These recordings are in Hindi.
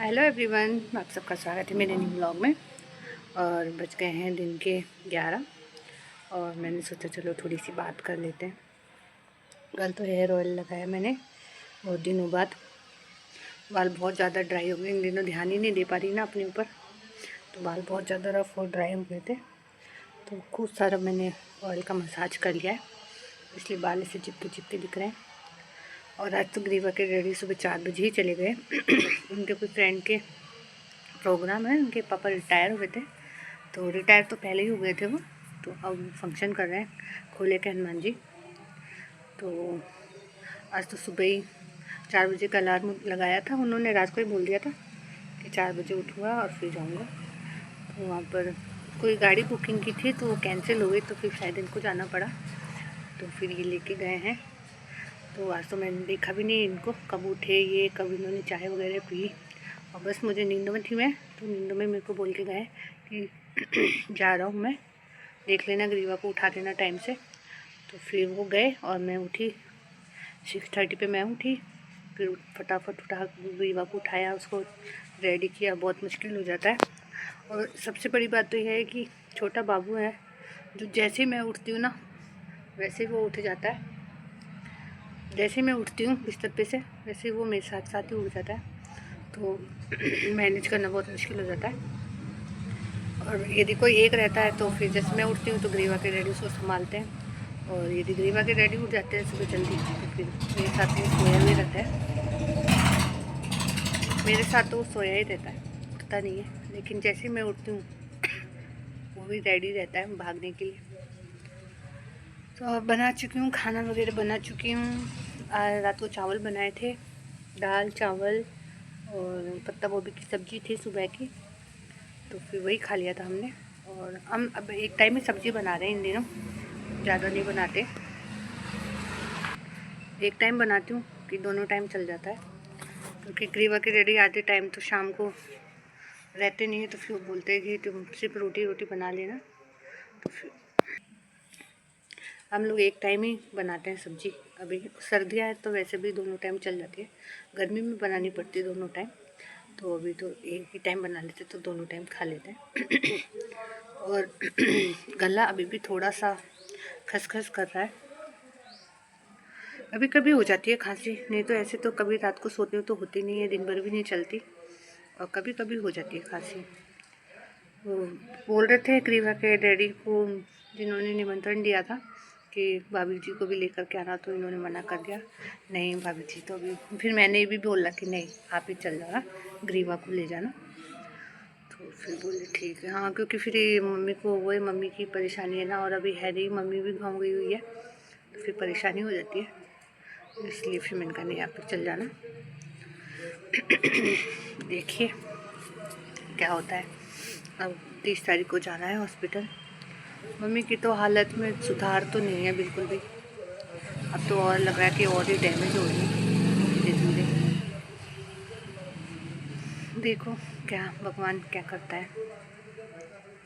हेलो एवरीवन, आप सबका स्वागत है मेरे न्यू ब्लॉग में। और बज गए हैं दिन के 11 और मैंने सोचा चलो थोड़ी सी बात कर लेते हैं। कल तो हेयर ऑयल लगाया मैंने बहुत दिनों बाद। बाल बहुत ज़्यादा ड्राई हो गए, इन दिनों ध्यान ही नहीं दे पा रही ना अपने ऊपर, तो बाल बहुत ज़्यादा रफ और ड्राई हो गए थे। तो खूब सारा मैंने ऑयल का मसाज कर लिया है, इसलिए बाल ऐसे चिपके चिपके दिख रहे हैं। और आज तो ग्रीवा के डैडी सुबह 4 बजे ही चले गए उनके कोई फ्रेंड के प्रोग्राम है। उनके पापा रिटायर हुए थे, तो रिटायर तो पहले ही हो गए थे वो, तो अब फंक्शन कर रहे हैं खोले के हनुमान जी। तो आज तो सुबह ही 4 बजे का अलार्म लगाया था उन्होंने, रात को ही बोल दिया था कि 4 बजे उठूँगा और फिर जाऊँगा। तो वहाँ पर कोई गाड़ी बुकिंग की थी तो वो कैंसिल हो गई, तो फिर शायद इनको जाना पड़ा, तो फिर ये लेके गए हैं। तो आज तो मैंने देखा भी नहीं इनको, कब उठे ये, कब इन्होंने चाय वगैरह पी। और बस मुझे नींद में थी मैं, तो नींद में मेरे को बोल के गए कि जा रहा हूँ मैं, देख लेना ग्रीवा को उठा देना टाइम से। तो फिर वो गए और मैं उठी 6:30 पे मैं उठी। फिर फटाफट उठा ग्रीवा को उठाया, उसको रेडी किया। बहुत मुश्किल हो जाता है। और सबसे बड़ी बात तो यह है कि छोटा बाबू है, जो जैसे ही मैं उठती हूँ ना वैसे ही वो उठ जाता है। जैसे ही मैं उठती हूँ बिस्तर पे से वैसे ही वो मेरे साथ साथ ही उठ जाता है, तो मैनेज करना बहुत मुश्किल हो जाता है। और यदि कोई एक रहता है तो फिर जैसे मैं उठती हूँ तो ग्रीवा के डैडी उसको संभालते हैं, और यदि ग्रीवा के डैडी उठ जाते हैं सुबह जल्दी तो फिर मेरे साथ वो सोया ही रहता है। मेरे साथ तो वो सोया ही रहता है, उठता नहीं है। लेकिन जैसे ही मैं उठती हूँ वो भी रेडी रहता है भागने के लिए। तो अब बना चुकी हूँ, खाना वगैरह बना चुकी हूँ। रात को चावल बनाए थे, दाल चावल और पत्ता गोभी की सब्ज़ी थी सुबह की, तो फिर वही खा लिया था हमने। और हम अब एक टाइम में सब्ज़ी बना रहे हैं इन दिनों, ज़्यादा नहीं बनाते, एक टाइम बनाती हूँ कि दोनों टाइम चल जाता है। क्योंकि ग्रीवा के डैडी आधे टाइम तो शाम को रहते नहीं है, तो फिर वो बोलते हैं कि तुम सिर्फ रोटी रोटी बना लेना। तो फिर हम लोग एक टाइम ही बनाते हैं सब्ज़ी। अभी सर्दियाँ है तो वैसे भी दोनों टाइम चल जाती है, गर्मी में बनानी पड़ती है दोनों टाइम, तो अभी तो एक ही टाइम बना लेते तो दोनों टाइम खा लेते हैं। और गला अभी भी थोड़ा सा खसखस कर रहा है, कभी कभी हो जाती है खांसी, नहीं तो ऐसे तो कभी रात को सोते हो तो होती नहीं है, दिन भर भी नहीं चलती, और कभी कभी हो जाती है खांसी। वो बोल रहे थे ग्रीवा के डैडी को, जिन्होंने निमंत्रण दिया था कि भाभी जी को भी लेकर के आना, तो इन्होंने मना कर दिया, नहीं भाभी जी तो अभी। फिर मैंने भी बोला कि नहीं आप ही चल जाना, ग्रीवा को ले जाना। तो फिर बोले ठीक है। हाँ, क्योंकि फिर ये मम्मी को, वो मम्मी की परेशानी है ना, और अभी है नहीं, मम्मी भी गाँव गई हुई है, तो फिर परेशानी हो जाती है, इसलिए फिर मैंने कहा नहीं आप ही चल जाना। देखिए क्या होता है। अब 30 तारीख को जाना है हॉस्पिटल। मम्मी की तो हालत में सुधार तो नहीं है बिल्कुल भी, अब तो और लग रहा है कि और ही डैमेज हो रही है धीरे धीरे। देखो क्या भगवान क्या करता है।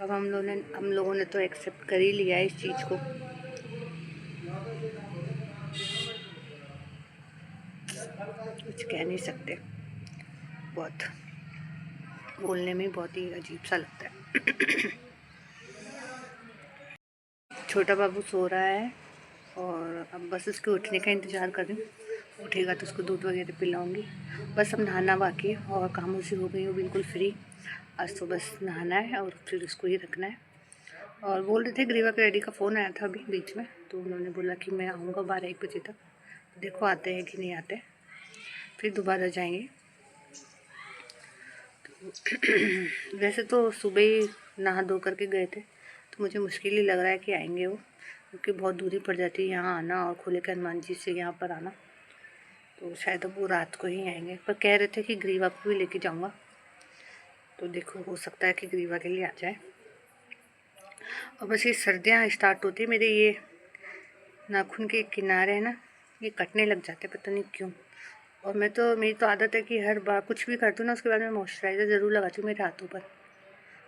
अब हम लोगों ने तो एक्सेप्ट कर ही लिया है इस चीज़ को। कुछ कह नहीं सकते, बहुत बोलने में बहुत ही अजीब सा लगता है। छोटा बाबू सो रहा है और अब बस उसके उठने का इंतज़ार कर रही हूँ। उठेगा तो उसको दूध वगैरह पिलाऊंगी। बस अब नहाना बाकी है और कामों से हो गई हूँ बिल्कुल फ्री। आज तो बस नहाना है और फिर उसको ही रखना है। और बोल रहे थे ग्रीवा के डैडी का फ़ोन आया था अभी बीच में, तो उन्होंने बोला कि मैं आऊँगा 12-1 बजे तक। देखो आते हैं कि नहीं आते, फिर दोबारा जाएंगे। तो वैसे तो सुबह ही नहा धो करके गए थे, तो मुझे मुश्किल ही लग रहा है कि आएंगे वो, क्योंकि बहुत दूरी पड़ जाती है यहाँ आना और खोले के हनुमान जी से यहाँ पर आना। तो शायद अब वो रात को ही आएंगे, पर कह रहे थे कि ग्रीवा को भी लेके जाऊँगा, तो देखो हो सकता है कि ग्रीवा के लिए आ जाए। और बस ये सर्दियाँ स्टार्ट होती है, मेरे ये नाखून के किनारे है ना, ये कटने लग जाते पता नहीं क्यों। और मेरी तो आदत है कि हर बार कुछ भी करती हूँ ना उसके बाद मैं मॉइस्चराइज़र ज़रूर लगाती हूँ मेरे हाथों पर,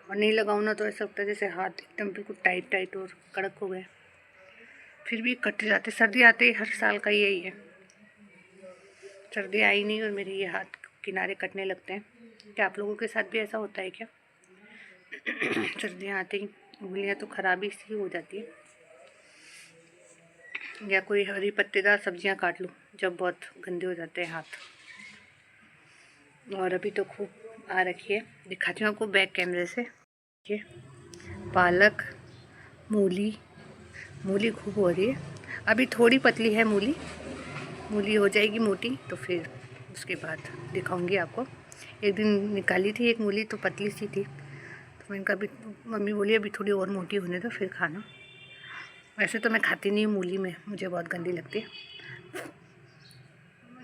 और नहीं लगाऊँ ना तो ऐसा लगता है जैसे हाथ एकदम बिल्कुल टाइट टाइट और कड़क हो गए, फिर भी कट जाते। सर्दी आते ही हर साल का यही है, सर्दी आई नहीं और मेरे ये हाथ किनारे कटने लगते हैं। क्या आप लोगों के साथ भी ऐसा होता है क्या? सर्दियाँ आते ही उंगलियाँ तो खराबी सी हो जाती है, या कोई हरी पत्तेदार सब्जियां काट लूँ जब बहुत गंदे हो जाते हैं हाथ। और अभी तो खूब आ रखी है, दिखाती हूँ आपको बैक कैमरे से। ये पालक, मूली, मूली खूब हो रही है। अभी थोड़ी पतली है मूली, मूली हो जाएगी मोटी तो फिर उसके बाद दिखाऊंगी आपको। एक दिन निकाली थी एक मूली तो पतली सी थी, तो मैंने कहा अभी मम्मी बोली अभी थोड़ी और मोटी होने दो फिर खाना। वैसे तो मैं खाती नहीं हूँ मूली में, मुझे बहुत गंदी लगती है।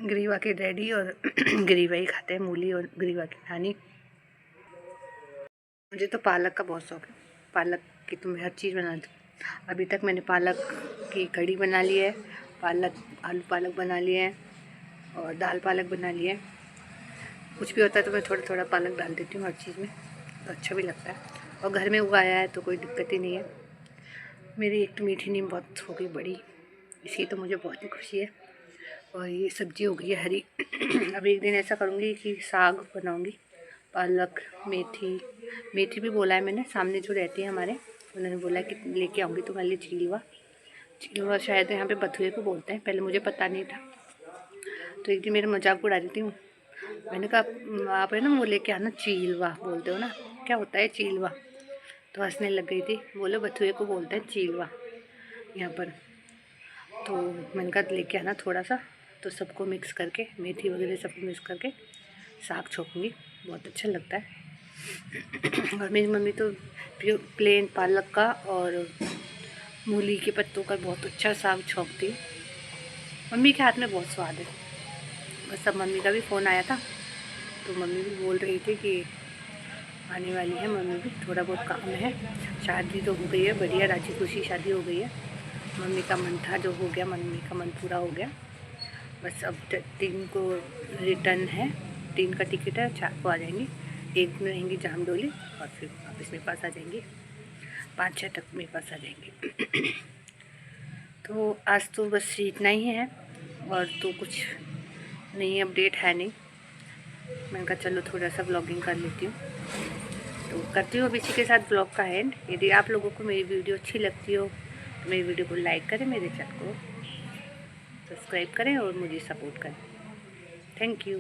ग्रीवा के डैडी और ग्रीवा ही खाते हैं मूली, और ग्रीवा की नानी। मुझे तो पालक का बहुत शौक है, पालक की तो मैं हर चीज़ बनाती हूँ। अभी तक मैंने पालक की कढ़ी बना ली है, पालक आलू पालक बना लिए हैं, और दाल पालक बना लिया है। कुछ भी होता है तो मैं थोड़ा थोड़ा पालक डाल देती हूँ हर चीज़ में, तो अच्छा भी लगता है। और घर में उगाया है तो कोई दिक्कत ही नहीं है। मेरी एक तो मीठी नीम बहुत हो गई बड़ी, इसकी तो मुझे बहुत ही खुशी है। और ये सब्ज़ी हो गई है हरी। अब एक दिन ऐसा करूँगी कि साग बनाऊँगी, पालक, मेथी। मेथी भी बोला है मैंने, सामने जो रहती है हमारे, उन्होंने बोला कि लेके आऊँगी तुम्हारे लिए चिलवा। चिलवा शायद यहाँ पे बथुए को बोलते हैं, पहले मुझे पता नहीं था। तो एक दिन मेरे मजाक उड़ा रही थी, मैंने कहा आप है ना वो लेके आना, चीलवा बोलते हो ना, क्या होता है चीलवा? तो हंसने लग गई थी, बोले बथुए को बोलते हैं चीलवा यहाँ पर। तो मैंने कहा लेके आना थोड़ा सा, तो सबको मिक्स करके मेथी वगैरह सबको मिक्स करके साग छोकूँगी, बहुत अच्छा लगता है। और मेरी मम्मी तो प्लेन पालक का और मूली के पत्तों का बहुत अच्छा साग छोकती है। मम्मी के हाथ में बहुत स्वाद है। बस अब मम्मी का भी फ़ोन आया था, तो मम्मी भी बोल रही थी कि आने वाली है, मम्मी भी थोड़ा बहुत काम है। शादी तो हो गई है, बढ़िया राजी खुशी शादी हो गई है। मम्मी का मन था जो हो गया, मम्मी का मन पूरा हो गया। बस अब 3 को रिटर्न है, 3 का टिकट है, 4 को आ जाएंगी। 1 में रहेंगी जामडोली और फिर वापस मेरे पास आ जाएंगी, 5-6 तक मेरे पास आ जाएंगी। तो आज तो बस इतना ही है, और तो कुछ नहीं अपडेट है नहीं। मैंने कहा चलो थोड़ा सा व्लॉगिंग कर लेती हूँ, तो करती हूँ अब इसी के साथ व्लॉग का एंड। यदि आप लोगों को मेरी वीडियो अच्छी लगती हो तो मेरी वीडियो को लाइक करें, मेरे चैनल को सब्सक्राइब करें और मुझे सपोर्ट करें। Thank you.